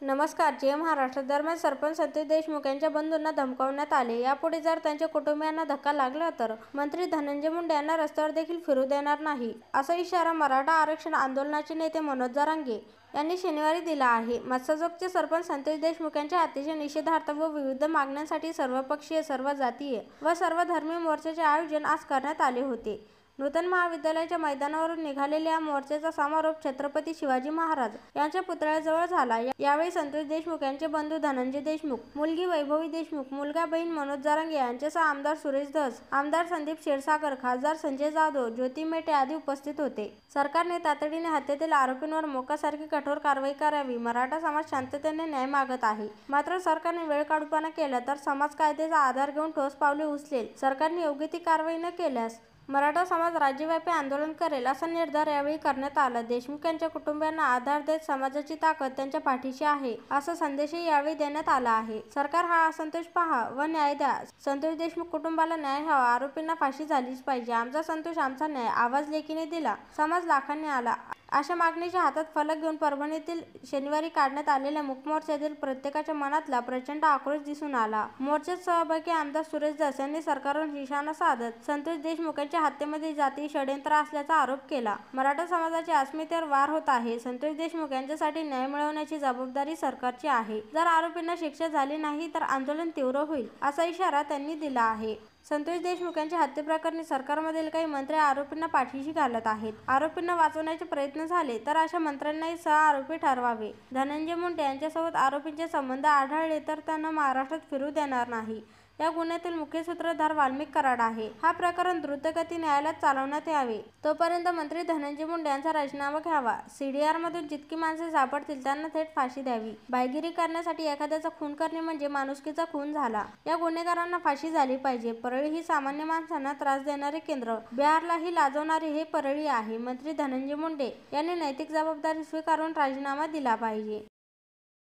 नमस्कार. जय महाराष्ट्र. दरम्यान सरपंच संतोष देशमुख यांच्या बंधूंना धमकावण्यात आले. यापुढे जर त्यांच्या कुटुंबियांना धक्का लागला तर मंत्री धनंजय मुंडे यांना रस्त्यावर देखील फिरू देणार नाही, असा इशारा मराठा आरक्षण आंदोलनाचे नेते मनोज जरांगे यांनी शनिवारी दिला आहे. मस्साजोगचे सरपंच संतोष देशमुख यांच्या हत्येच्या निषेधार्थ व विविध मागण्यांसाठी सर्वपक्षीय, सर्वजातीय व सर्वधर्मीय मोर्चाचे आयोजन आज करण्यात आले होते. नूतन महाविद्यालयाच्या मैदानावरून निघालेल्या या मोर्चाचा समारोप छत्रपती शिवाजी महाराज यांच्या पुतळ्याजवळ झाला. यावेळी संतोष देशमुख यांचे बंधू धनंजय देशमुख, मुलगी वैभवी देशमुख, मुलगा बहीण मनोज जरांगे यांच्यासह आमदार सुरेश धस, आमदार संदीप क्षीरसागर, खासदार संजय जाधव, ज्योती मेटे आदी उपस्थित होते. सरकारने तातडीने हत्येतील आरोपींवर मोक्कासारखी कठोर कारवाई करावी. मराठा समाज शांततेने न्याय मागत आहे. मात्र सरकारने वेळकाढूपणा केला तर समाज कायद्याचा आधार घेऊन ठोस पावले उचलेल. सरकारने योग्य ती कारवाई न केल्यास मराठा समाज राज्यव्यापी आंदोलन करेल, असा निर्धार यावेळी करण्यात आला. देशमुख यांच्या कुटुंबियांना आधार देत समाजाची ताकद त्यांच्या पाठीशी आहे, असा संदेशही यावेळी देण्यात आला आहे. सरकार हा असंतोष पहा व न्याय द्या. संतोष देशमुख कुटुंबाला न्याय हवा. आरोपींना फाशी झालीच पाहिजे. आमचा संतोष, आमचा न्याय. आवाज लेकीने दिला, समाज लाखांनी आला, अशा मागणीच्या हातात फलक घेऊन परभणीतील शनिवारी काढण्यात आलेल्या मूकमोर्चातील प्रत्येकाच्या मनातला प्रचंड आक्रोश दिसून आला. मोर्चात सहभागी आमदार सुरेश धस यांनी सरकारवर निशाणा साधत संतोष देशमुख यांच्या हत्येमध्ये जातीय षड्यंत्र असल्याचा आरोप केला. मराठा समाजाच्या अस्मितेवर वार होत आहे. संतोष देशमुख यांच्यासाठी न्याय मिळवण्याची जबाबदारी सरकारची आहे. जर आरोपींना शिक्षा झाली नाही तर आंदोलन तीव्र होईल, असा इशारा त्यांनी दिला आहे. संतोष देशमुख यांच्या हत्येप्रकरणी सरकारमधील काही मंत्री आरोपींना पाठीशी घालत आहेत. आरोपींना वाचवण्याचे प्रयत्न झाले तर अशा मंत्र्यांनाही सहआरोपी ठरवावे. धनंजय मुंडे यांच्यासोबत आरोपींचे संबंध आढळले तर त्यांना महाराष्ट्रात फिरू देणार नाही. या गुन्ह्यातील मुख्य सूत्रधार वाल्मिक कराड आहे. हा प्रकरण द्रुतगती न्यायालयात चालवण्यात यावे. तोपर्यंत मंत्री धनंजय मुंडे यांचा राजीनामा घ्यावा. सीडीआरमधून जितकी माणसे सापडतील त्यांना थेट फाशी द्यावी. बायगिरी करण्यासाठी एखाद्याचा खून करणे म्हणजे माणुसकीचा खून झाला. या गुन्हेगारांना फाशी झाली पाहिजे. परळी ही सामान्य माणसांना त्रास देणारे केंद्र, बिहारलाही लाजवणारे हे परळी आहे. मंत्री धनंजय मुंडे यांनी नैतिक जबाबदारी स्वीकारून राजीनामा दिला पाहिजे.